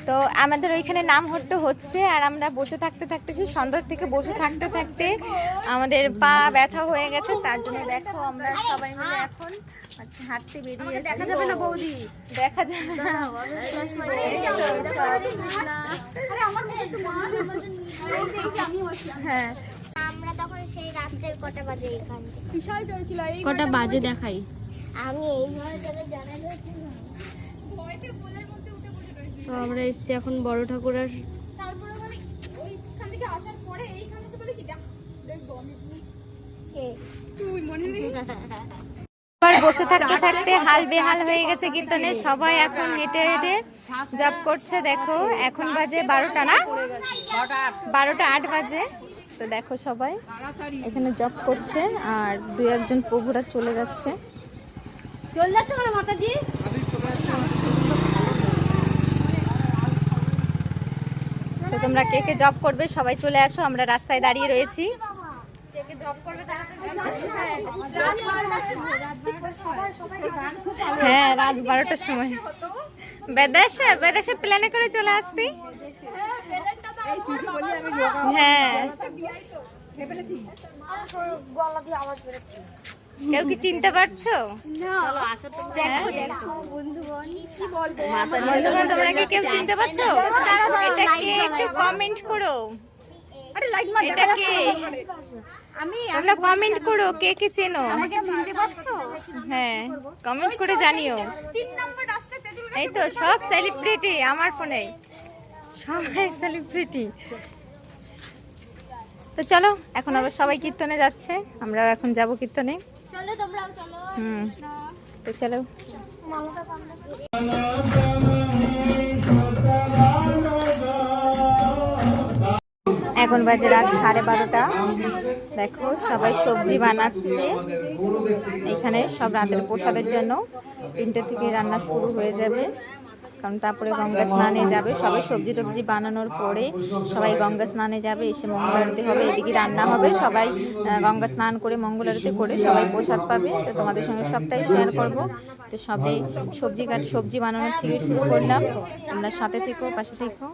তো আমাদের ওইখানে নাম হচ্ছে, আর আমরা বসে থাকতে থাকতে সেই সন্ধ্যা থেকে বসে থাকতে থাকতে আমাদের পা ব্যথা হয়ে গেছে। তার জন্য দেখো আমরা সবাই মিলে এখন হাঁটতে বেরিয়ে। দেখা যাবে না বৌদি, দেখা যাবে না। হ্যাঁ, আমরা তখন সেই রাত্রের কটা বাজে এখানে বিশাল চলছিল। কটা বাজে দেখাই? আমি এইভাবে তোকে জানাই তো আমরা এসছি এখন বড় ঠাকুর। আর তারপরে মানে ওইখান থেকে আসার পরে এইখানে তো বলে কি দেখবো আমি তুই মনে নেই। আবার বসে থাকতে থাকতে হাল বেহাল হয়ে গেছে কীর্তনে। সবাই এখন হেঁটে হেঁটে জব করছে। দেখো এখন বাজে 12টা, না 12টা 8 বাজে। তো দেখো সবাই এখানে জব করছে, আর 2-1 প্রভুরা চলে যাচ্ছে। চলে যাচ্ছে মানে মাতাজি। তো তোমরা কে কে জব করবে সবাই চলে আসো, আমরা রাস্তায় দাঁড়িয়ে রয়েছি। হ্যাঁ, রাত 12টার সময় বেদেশে প্ল্যানে করে চলে আসতি। হ্যাঁ, কেউ কি চিনতে পারছো? বন্ধুগণ, তোমরা কি কেউ চিনতে পারছো? এটা কে? একটু কমেন্ট করো। এটা কে? তোমরা কমেন্ট করো কে কে চেনো। হ্যাঁ, কমেন্ট করে জানিও। এই তো সব সেলিব্রিটি আমার ফোনে, সবাই সেলিব্রিটি। তো চলো এখন আবার সবাই কীর্তনে যাচ্ছে, আমরাও এখন যাব কীর্তনে। চলো তোমরাও চলো। তো চলো। এখন বাজে রাত 12:30। দেখো সবাই সবজি বানাচ্ছে এখানে, সব রাতের প্রসাদের জন্য। 3টে থেকে রান্না শুরু হয়ে যাবে, কারণ তারপরে গঙ্গা স্নানে যাবে সবাই। সবজি টবজি বানানোর পরে সবাই গঙ্গা স্নানে যাবে, এসে মঙ্গল আরতি হবে, এদিকে রান্না হবে। সবাই গঙ্গা স্নান করে মঙ্গল আরতি করে সবাই প্রসাদ পাবে। তো তোমাদের সঙ্গে সবটাই শেয়ার করব। তো সবে সবজি বানানোর থেকে শুরু করলাম। তোমরা সাথে থেকো, পাশে থেকো।